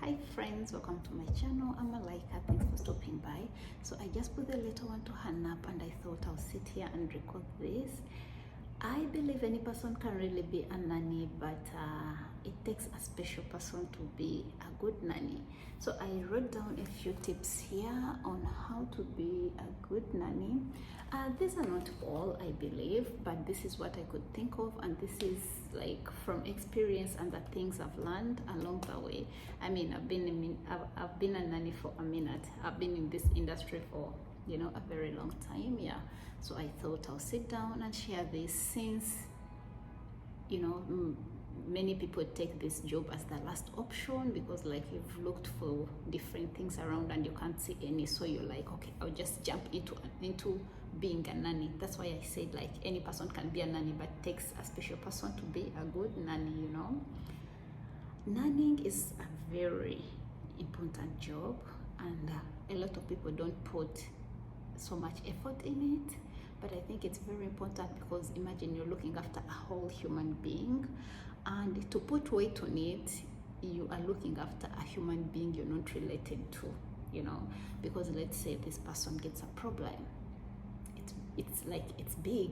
Hi friends, welcome to my channel. I'm Malaika. Thanks for stopping by. So I just put the little one to her nap and I thought I'll sit here and record this. I believe any person can really be a nanny, but it takes a special person to be a good nanny. So I wrote down a few tips here on how to be a good nanny. These are not all, I believe, but this is what I could think of, and this is like from experience and the things I've learned along the way. I mean, I've been a nanny for a minute. I've been in this industry for a very long time. Yeah, so I thought I'll sit down and share this, since many people take this job as the last option, because like you've looked for different things around and you can't see any, so you're like, okay, I'll just jump into being a nanny. That's why I said like any person can be a nanny, but it takes a special person to be a good nanny. Nannying is a very important job, and a lot of people don't put so much effort in it, but I think it's very important, because imagine you're looking after a whole human being, and to put weight on it, you are looking after a human being you're not related to, because let's say this person gets a problem, it's like, it's big,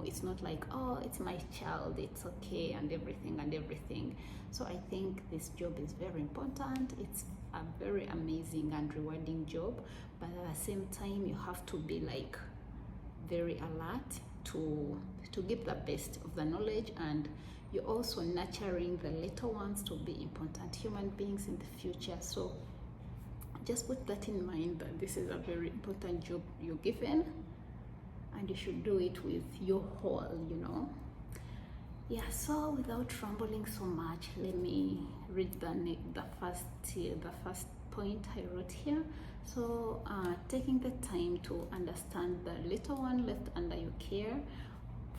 it's not like, oh, it's my child, it's okay, and everything. So I think this job is very important. It's a very amazing and rewarding job, but at the same time you have to be like very alert to give the best of the knowledge, and you're also nurturing the little ones to be important human beings in the future. So just put that in mind, that this is a very important job you're given, and you should do it with your whole, Yeah, so without rambling so much, let me read the first point I wrote here. So taking the time to understand the little one left under your care.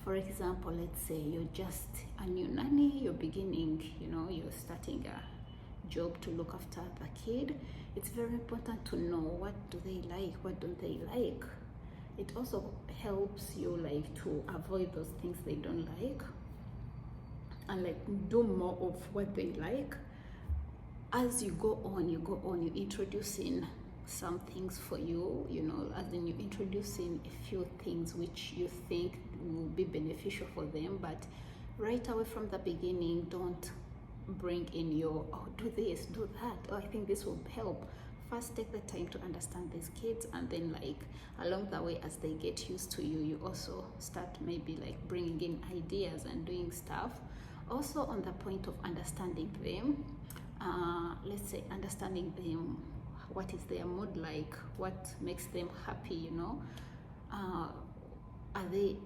For example, let's say you're just a new nanny, you're beginning, you're starting a job to look after the kid. It's very important to know, what do they like, what don't they like. It also helps you like to avoid those things they don't like, and like do more of what they like. As you go on, you introducing some things for you, as in you introducing a few things which you think will be beneficial for them, but right away from the beginning, don't bring in your, oh, do this, do that, oh, I think this will help. First, take the time to understand these kids, and then like along the way, as they get used to you, you also start maybe like bringing in ideas and doing stuff. Also on the point of understanding them, let's say understanding them, what is their mood like, what makes them happy, are they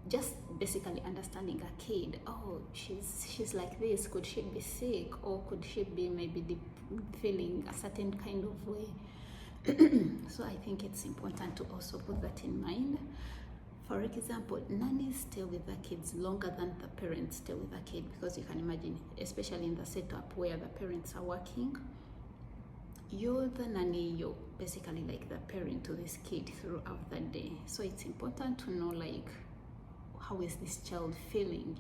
just basically understanding a kid? Oh, she's like this, could she be sick, or could she be maybe feeling a certain kind of way? So I think it's important to also put that in mind. For example, nannies stay with the kids longer than the parents stay with the kid, because you can imagine, especially in the setup where the parents are working, you're the nanny, you're basically like the parent to this kid throughout the day. So it's important to know like, how is this child feeling,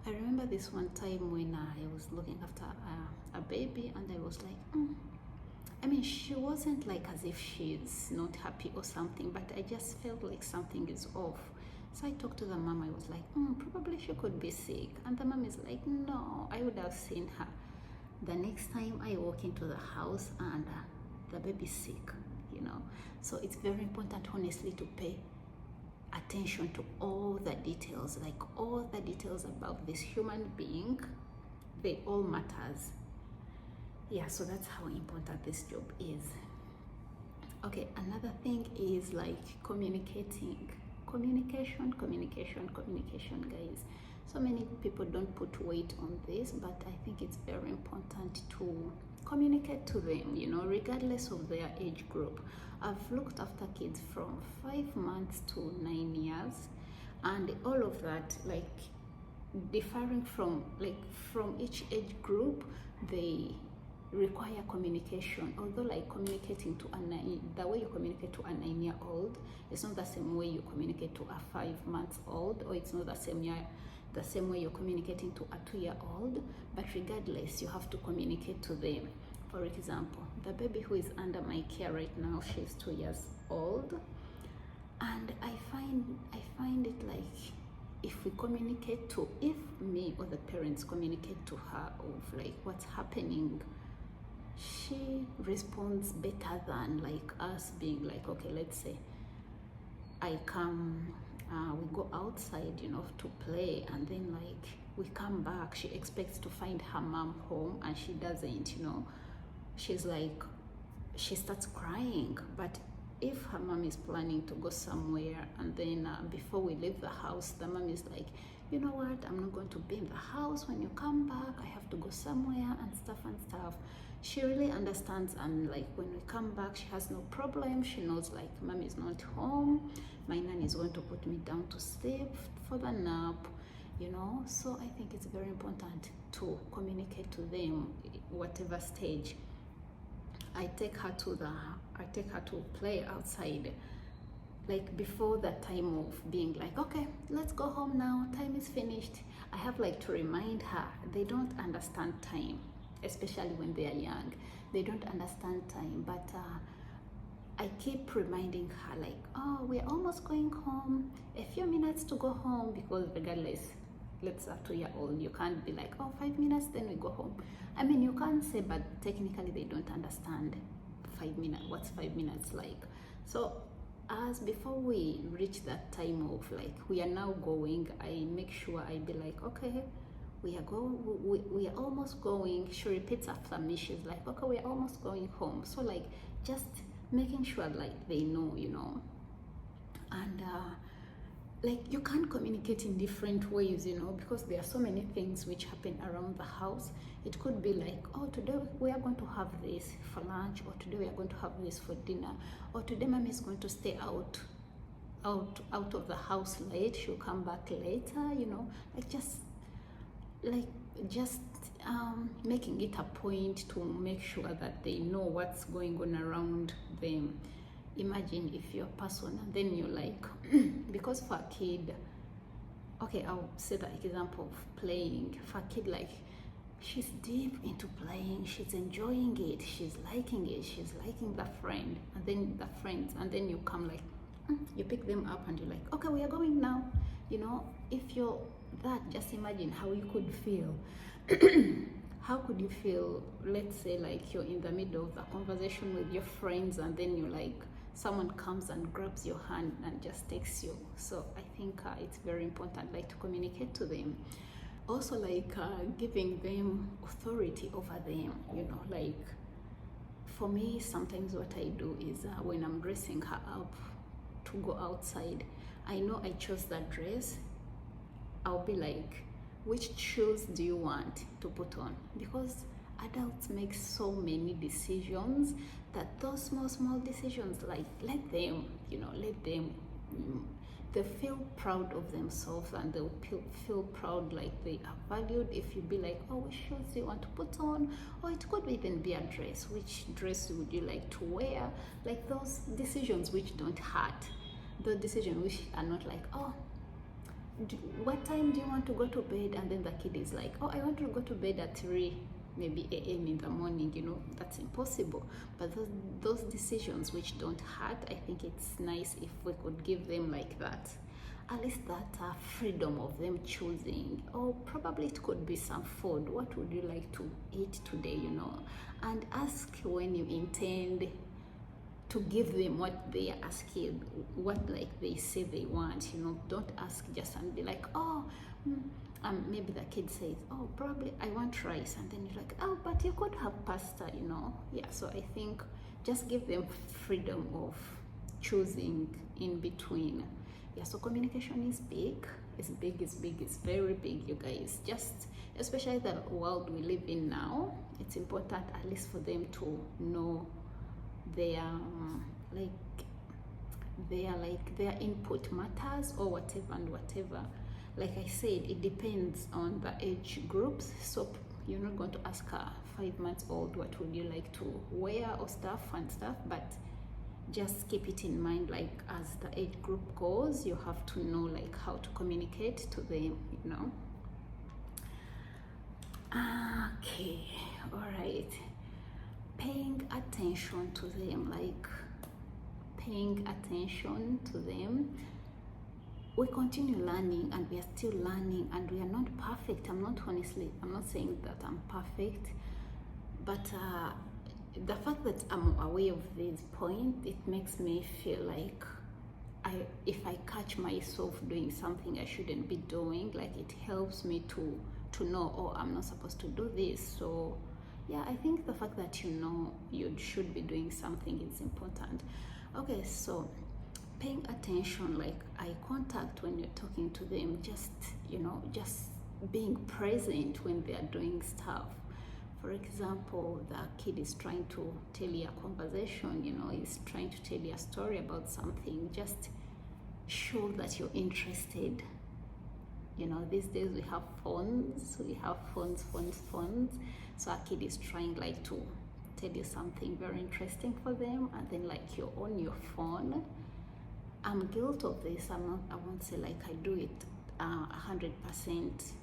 I remember this one time when I was looking after a baby, and I was like, I mean, she wasn't like as if she's not happy or something, but I just felt like something is off. So I talked to the mom. I was like, probably she could be sick. And the mom is like, no, I would have seen her. The next time I walk into the house and the baby's sick, So it's very important, honestly, to pay attention to all the details, like all the details about this human being. They all matters. Yeah, so that's how important this job is. Okay, another thing is like communication, guys. So many people don't put weight on this, but I think it's very important to communicate to them, regardless of their age group. I've looked after kids from 5 months to 9 years, and all of that, like differing from each age group, they require communication. Although like communicating to the way you communicate to a 9-year-old, it's not the same way you communicate to a 5-month-old, or it's not the same way you're communicating to a 2-year-old, but regardless, you have to communicate to them. For example, the baby who is under my care right now, she's 2 years old, and I find it like, if we communicate to, if me or the parents communicate to her of like what's happening, she responds better than like us being like, okay, let's say I come, we go outside, you know, to play, and then like we come back, she expects to find her mom home and she doesn't, you know. She's like, she starts crying. But if her mom is planning to go somewhere, and then before we leave the house, the mom is like, you know what, I'm not going to be in the house when you come back, I have to go somewhere and stuff, she really understands. And like when we come back, she has no problem. She knows like mom is not home, my nanny is going to put me down to sleep for the nap, you know. So I think it's very important to communicate to them, whatever stage. I take her to play outside, like before the time of being like, okay, let's go home now, time is finished. I have like to remind her. They don't understand time, especially when they are young. They don't understand time, but I keep reminding her like, oh, we're almost going home, a few minutes to go home, because regardless, let's say 2-year-old, you can't be like, oh, 5 minutes, then we go home. I mean, you can't say, but technically they don't understand 5 minutes, what's 5 minutes like. So as before we reach that time of like, we are now going, I make sure I be like, okay, we are almost going. She repeats after me, she's like, okay, we're almost going home. So like, just making sure like they know, you know. And like, you can't communicate in different ways, you know, because there are so many things which happen around the house. It could be like, oh, today we are going to have this for lunch, or today we are going to have this for dinner, or today mommy is going to stay out of the house late, she'll come back later, you know. Like just making it a point to make sure that they know what's going on around them. Imagine if you're a person and then you're like, because for a kid, okay, I'll say the example of playing. For a kid, like, she's deep into playing, she's enjoying it, she's liking it, she's liking the friend, and then the friends, and then you come like, you pick them up and you're like, okay, we are going now, you know. If you're that, just imagine how you could feel. How could you feel, let's say like you're in the middle of the conversation with your friends, and then you're like, someone comes and grabs your hand and just takes you. So I think it's very important like to communicate to them. Also like giving them authority over them, you know. Like for me, sometimes what I do is when I'm dressing her up to go outside, I know I chose that dress, I'll be like, which shoes do you want to put on? Because adults make so many decisions that those small decisions, like, let them, you know, they feel proud of themselves, and they'll feel proud, like they are valued. If you be like, oh, which shoes do you want to put on? Or it could even be a dress. Which dress would you like to wear? Like those decisions which don't hurt. The decisions which are not like, oh, what time do you want to go to bed? And then the kid is like, oh, I want to go to bed at 3 maybe a.m. in the morning, you know. That's impossible. But those decisions which don't hurt, I think it's nice if we could give them like that, at least that freedom of them choosing. Or probably it could be some food. What would you like to eat today, you know? And ask when you intend to give them what they are asking, what like they say they want, you know. Don't ask just and be like, oh, maybe the kid says, oh, probably I want rice, and then you're like, oh, but you could have pasta, you know. Yeah, so I think just give them freedom of choosing in between. Yeah, so communication is big. It's very big, you guys. Just especially the world we live in now, it's important at least for them to know their their input matters, or whatever and whatever. Like I said, it depends on the age groups. So you're not going to ask a 5 months old what would you like to wear or stuff, but just keep it in mind, like as the age group goes, you have to know like how to communicate to them, you know. Okay, all right. attention to them, like paying attention to them. We continue learning, and we are still learning, and we are not perfect. I'm not saying that I'm perfect, but the fact that I'm aware of this point, it makes me feel like if I catch myself doing something I shouldn't be doing, like it helps me to know, oh, I'm not supposed to do this. So yeah, I think the fact that you know you should be doing something is important. Okay, so paying attention, like eye contact when you're talking to them, just just being present when they are doing stuff. For example, the kid is trying to tell you a conversation, is trying to tell you a story about something. Just show that you're interested. These days we have phones. So a kid is trying like to tell you something very interesting for them, and then like you're on your phone. I'm guilty of this. I won't say like I do it 100%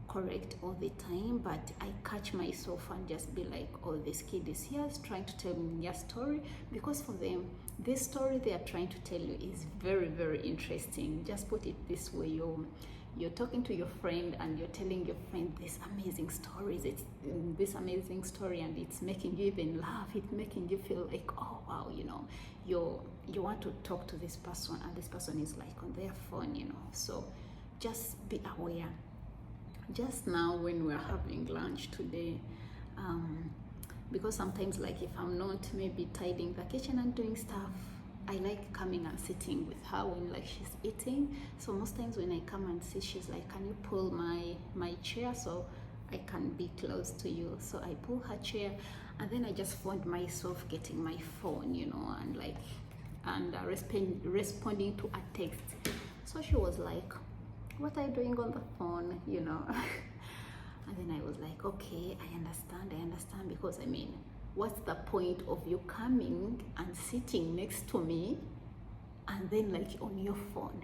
correct all the time, but I catch myself and just be like, oh, this kid is here trying to tell me a story, because for them this story they are trying to tell you is very, very interesting. Just put it this way, you're talking to your friend and you're telling your friend this amazing story, and it's making you even laugh. It's making you feel like, oh wow, you want to talk to this person, and this person is like on their phone. So just be aware. Just now when we're having lunch today, because sometimes like if I'm not maybe tidying the kitchen and doing stuff, I like coming and sitting with her when like she's eating. So most times when I come and sit, she's like, can you pull my chair so I can be close to you? So I pull her chair, and then I just found myself getting my phone, and responding to a text. So she was like, what are you doing on the phone? And then I was like, okay, I understand, because what's the point of you coming and sitting next to me and then like on your phone?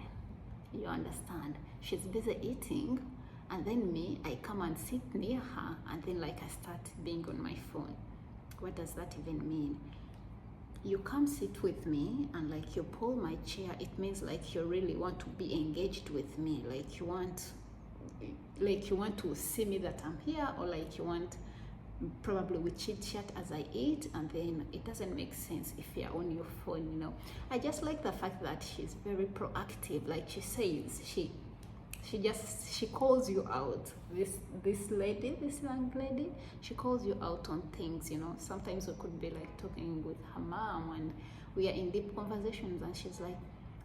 You understand? She's busy eating, and then me, I come and sit near her, and then like I start being on my phone. What does that even mean? You come sit with me and like you pull my chair, it means like you really want to be engaged with me, like you want to see me that I'm here, or like you want, probably we chit chat as I eat, and then it doesn't make sense if you're on your phone. I just like the fact that she's very proactive. Like she says, she calls you out. This young lady, she calls you out on things. Sometimes we could be like talking with her mom and we are in deep conversations, and she's like,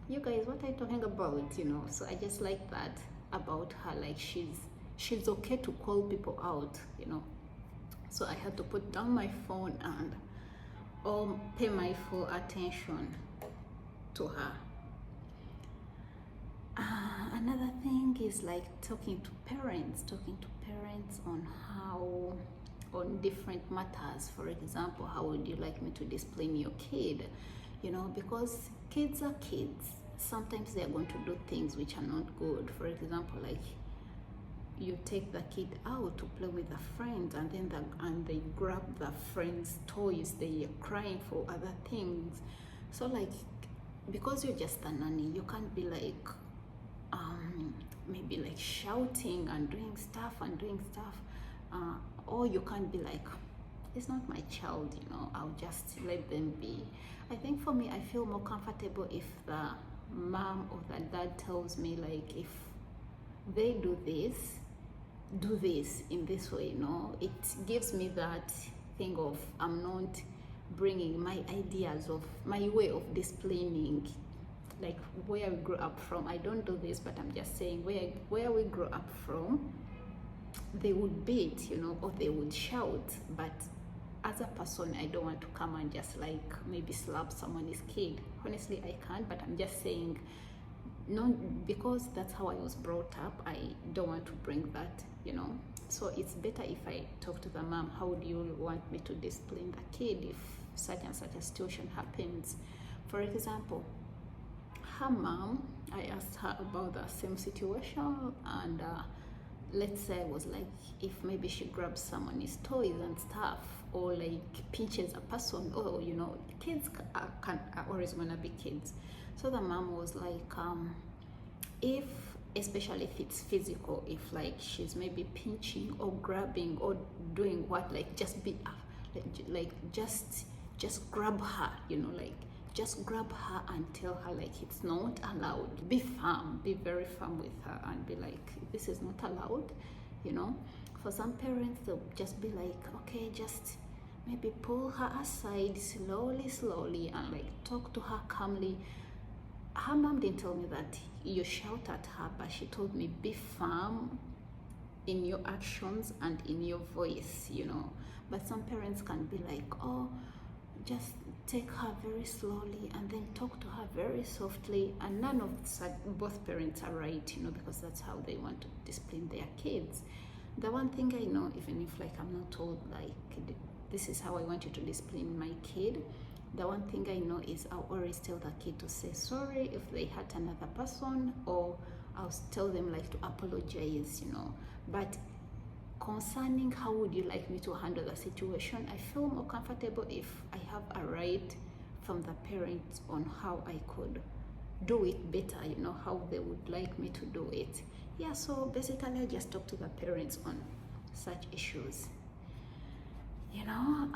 you guys, what are you talking about? So I just like that about her. Like she's okay to call people out. So I had to put down my phone and pay my full attention to her. Another thing is like talking to parents on different matters. For example, how would you like me to discipline your kid? Because kids are kids. Sometimes they are going to do things which are not good. For example, like you take the kid out to play with a friend, and then they grab the friend's toys, they are crying for other things. So like, because you're just a nanny, you can't be like maybe like shouting and doing stuff, or you can't be like, it's not my child, I'll just let them be. I think for me, I feel more comfortable if the mom or the dad tells me like, if they do this in this way, it gives me that thing of, I'm not bringing my ideas of my way of displaying, like where we grew up from. I don't do this, but I'm just saying where we grew up from, they would beat, or they would shout. But as a person, I don't want to come and just like maybe slap someone's kid. Honestly, I can't, but I'm just saying, no, because that's how I was brought up, I don't want to bring that, So it's better if I talk to the mom, how do you want me to discipline the kid if such and such a situation happens? For example, her mom, I asked her about the same situation, and let's say I was like, if maybe she grabs someone's toys and stuff, or like pinches a person, or you know, kids are always gonna be kids. So the mom was like, if, especially if it's physical, if like she's maybe pinching or grabbing or doing what, like just be like just grab her, you know, like just grab her and tell her like it's not allowed. Be firm, be very firm with her and be like, this is not allowed, you know. For some parents, they'll just be like, okay, just maybe pull her aside slowly and like talk to her calmly. Her mom didn't tell me that you shout at her, but she told me be firm in your actions and in your voice, you know. But some parents can be like, oh, just take her very slowly and then talk to her very softly. And none of both parents are right, you know, because that's how they want to discipline their kids. The one thing I know, even if like I'm not told like this is how I want you to discipline my kid, the one thing I know is I'll always tell the kid to say sorry if they hurt another person, or I'll tell them like to apologize, you know. But concerning how would you like me to handle the situation, I feel more comfortable if I have a right from the parents on how I could do it better, you know, how they would like me to do it. Yeah, so basically I just talk to the parents on such issues, you know.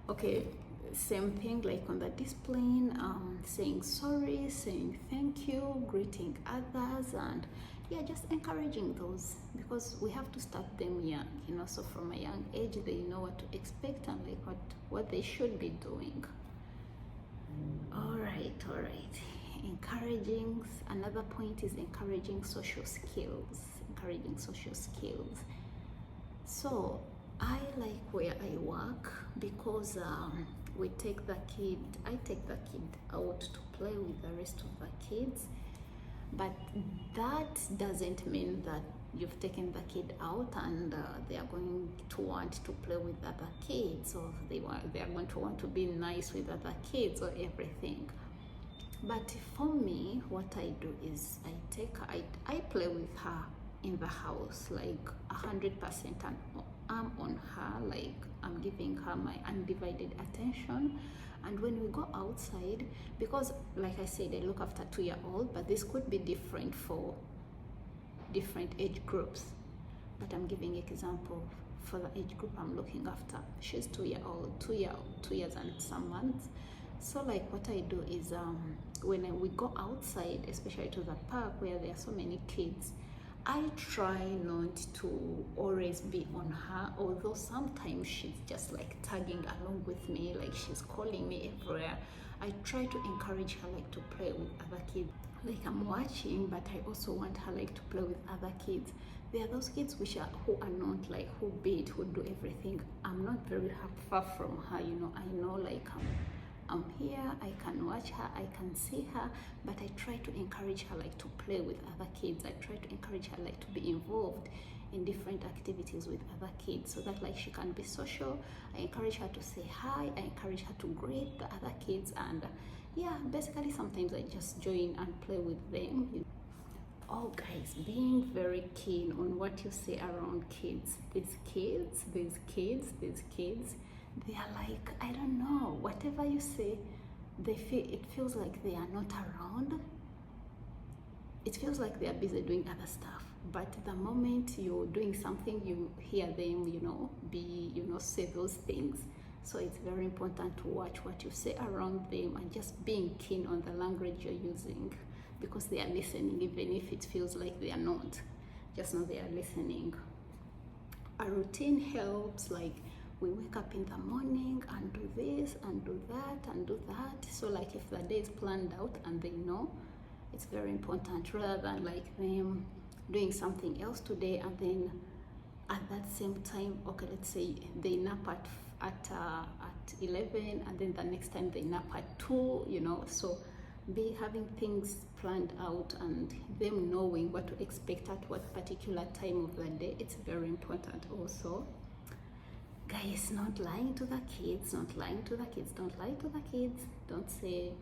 Okay, same thing like on the discipline, saying sorry, saying thank you, greeting others, and yeah, just encouraging those, because we have to start them young, you know. So from a young age they know what to expect and like what they should be doing. All right. Encouraging, another point is encouraging social skills. So I like where I work because I take the kid out to play with the rest of the kids. But that doesn't mean that you've taken the kid out and they are going to want to play with other kids, or they are going to want to be nice with other kids or everything. But for me, what I do is I play with her in the house, like 100%, and I'm on her, like I'm giving her my undivided attention. And when we go outside, because like I said, I look after 2-year-old, but this could be different for different age groups. But I'm giving an example for the age group I'm looking after. She's 2-year-old, 2 years and some months. So like what I do is when we go outside, especially to the park where there are so many kids, I try not to always be on her, although sometimes she's just like tagging along with me, like she's calling me everywhere. I try to encourage her like to play with other kids. Like I'm watching, but I also want her like to play with other kids. There are those kids who are not like who beat, who do everything. I'm not very far from her, you know. I know like I'm here, I can watch her, I can see her, but I try to encourage her like to play with other kids. I try to encourage her like to be involved in different activities with other kids, so that like she can be social. I encourage her to say hi, I encourage her to greet the other kids, and yeah, basically sometimes I just join and play with them. Oh guys, being very keen on what you say around kids. These kids, they are like, I don't know, whatever you say, it feels like they are not around. It feels like they are busy doing other stuff. But the moment you're doing something, you hear them, say those things. So it's very important to watch what you say around them and just being keen on the language you're using, because they are listening, even if it feels like they are not. Just know they are listening. A routine helps, like we wake up in the morning and do this and do that and do that. So like if the day is planned out and they know, it's very important, rather than like them doing something else today and then at that same time, okay, let's say they nap at 11 and then the next time they nap at 2, you know. So be having things planned out and them knowing what to expect at what particular time of the day, it's very important also. Guys, not lying to the kids, don't lie to the kids. Don't say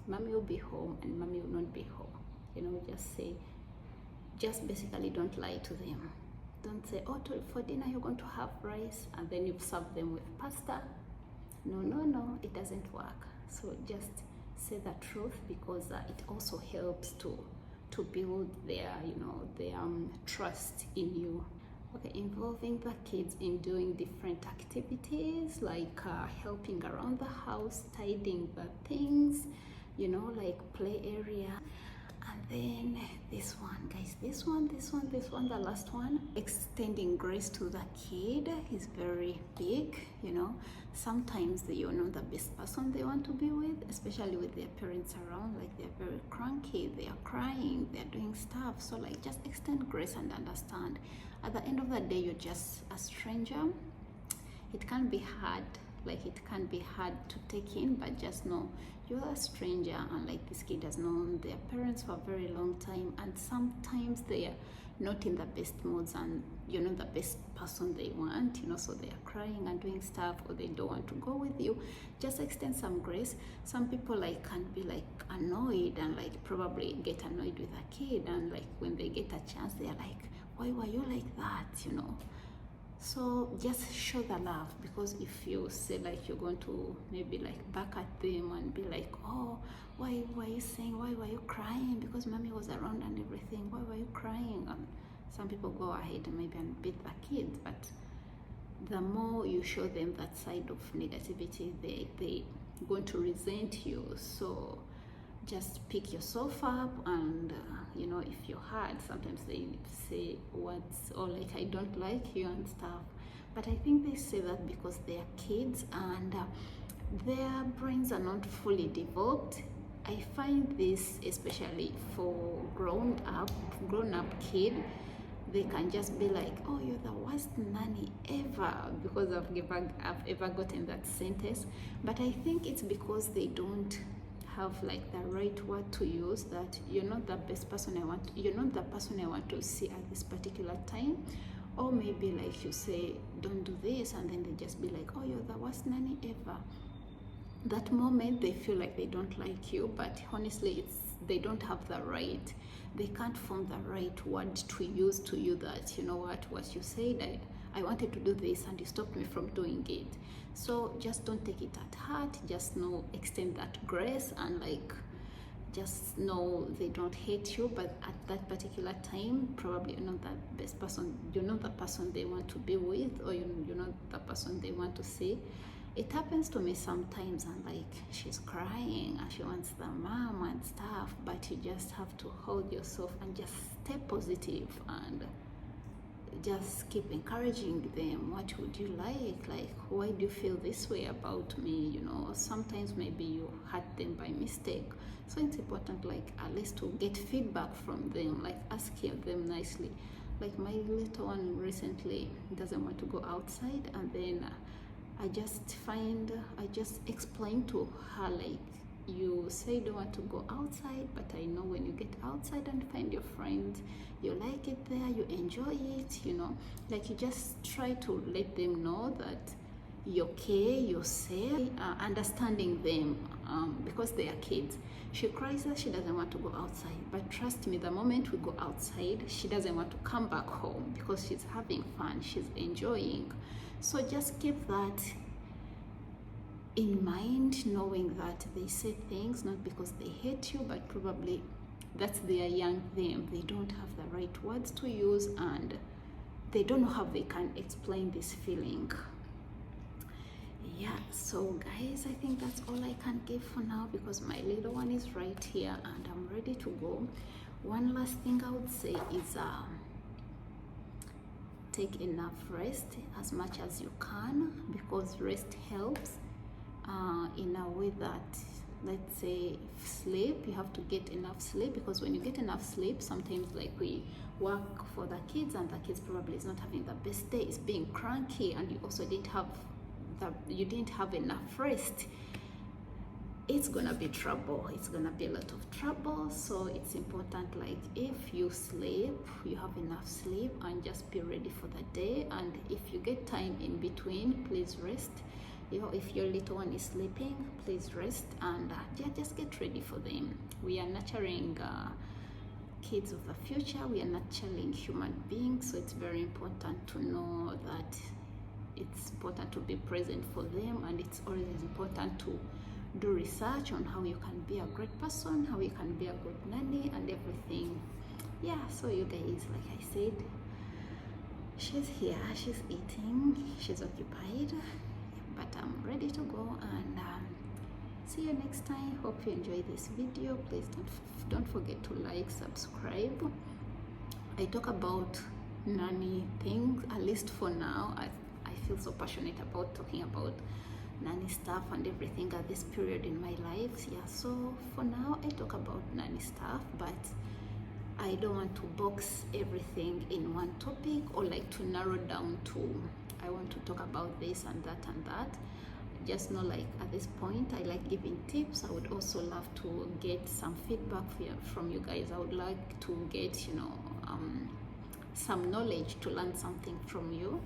mommy will be home and mommy will not be home, you know. Just say just basically don't lie to them. Don't say, oh, for dinner you're going to have rice, and then you've served them with pasta. No, no, no, it doesn't work. So just say the truth, because it also helps to build their, their trust in you. Okay, involving the kids in doing different activities, like helping around the house, tidying the things, like play area. And then this one, guys, this one, the last one, extending grace to the kid is very big. Sometimes the best person they want to be with, especially with their parents around, like they're very cranky, they are crying, they're doing stuff. So like, just extend grace and understand. At the end of the day, you're just a stranger. It can be hard, to take in, but just know you're a stranger, and like, this kid has known their parents for a very long time, and sometimes they are not in the best moods, and the best person they want, so they are crying and doing stuff, or they don't want to go with you. Just extend some grace. Some people can be annoyed, and probably get annoyed with a kid, and when they get a chance, they are like, why were you like that? So just show the love, because if you say you're going to maybe back at them and be like, oh, why were you saying, why were you crying? Because mommy was around and everything. Why were you crying? And some people go ahead and maybe beat the kids, but the more you show them that side of negativity, they going to resent you. So just pick yourself up, and if you're hard, sometimes they say words, or I don't like you and stuff, but I think they say that because they are kids, and their brains are not fully developed. I find this especially for grown up kid. They can just be like, oh, you're the worst nanny ever, because I've ever gotten that sentence. But I think it's because they don't have the right word to use, that you're not the best person you're not the person I want to see at this particular time. Or maybe you say, don't do this, and then they just be like, oh, you're the worst nanny ever. That moment they feel like they don't like you, but honestly they don't have the right, they can't form the right word to use to you, that what you said, I wanted to do this and you stopped me from doing it. So just don't take it at heart. Just extend that grace, and just know they don't hate you, but at that particular time, probably you're not the best person, you're not the person they want to be with, or you're not the person they want to see. It happens to me sometimes, and she's crying and she wants the mom and stuff, but you just have to hold yourself and just stay positive, and just keep encouraging them. What would you like? Why do you feel this way about me? Sometimes maybe you hurt them by mistake. So it's important, at least to get feedback from them, asking them nicely. My little one recently doesn't want to go outside, and then I just explained to her, you say you don't want to go outside, but I know when you get outside and find your friends, you like it there, you enjoy it, you just try to let them know that you're okay, you're safe, understanding them, because they are kids. She cries that she doesn't want to go outside, but trust me, the moment we go outside, she doesn't want to come back home, because she's having fun, she's enjoying. So just keep that in mind, knowing that they say things not because they hate you, but probably that's their young them. They don't have the right words to use, and they don't know how they can explain this feeling. Yeah, so guys, I think that's all I can give for now, because my little one is right here and I'm ready to go. One last thing I would say is take enough rest as much as you can, because rest helps in a way that, let's say, sleep, you have to get enough sleep, because when you get enough sleep, sometimes we work for the kids, and the kids probably is not having the best day, it's being cranky, and you also didn't have enough rest. It's gonna be trouble, it's gonna be a lot of trouble. So it's important, if you sleep, you have enough sleep, and just be ready for the day. And if you get time in between, please rest. If your little one is sleeping, please rest, and just get ready for them. We are nurturing kids of the future. We are nurturing human beings, so it's very important to know that it's important to be present for them, and it's always important to do research on how you can be a great person, how you can be a good nanny, and everything. Yeah, so you guys, like I said, she's here, she's eating, she's occupied, but I'm ready to go, and see you next time. Hope you enjoy this video. Please don't forget to like, subscribe. I talk about nanny things, at least for now. I feel so passionate about talking about nanny stuff and everything at this period in my life. Yeah, so for now I talk about nanny stuff, but I don't want to box everything in one topic, or like to narrow down to I want to talk about this and that and that. Just know, like, at this point I like giving tips. I would also love to get some feedback from you guys. I would like to get, you know, some knowledge, to learn something from you.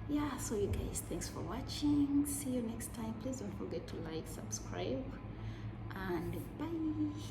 Yeah, so you guys, thanks for watching. See you next time. Please don't forget to like, subscribe, and bye.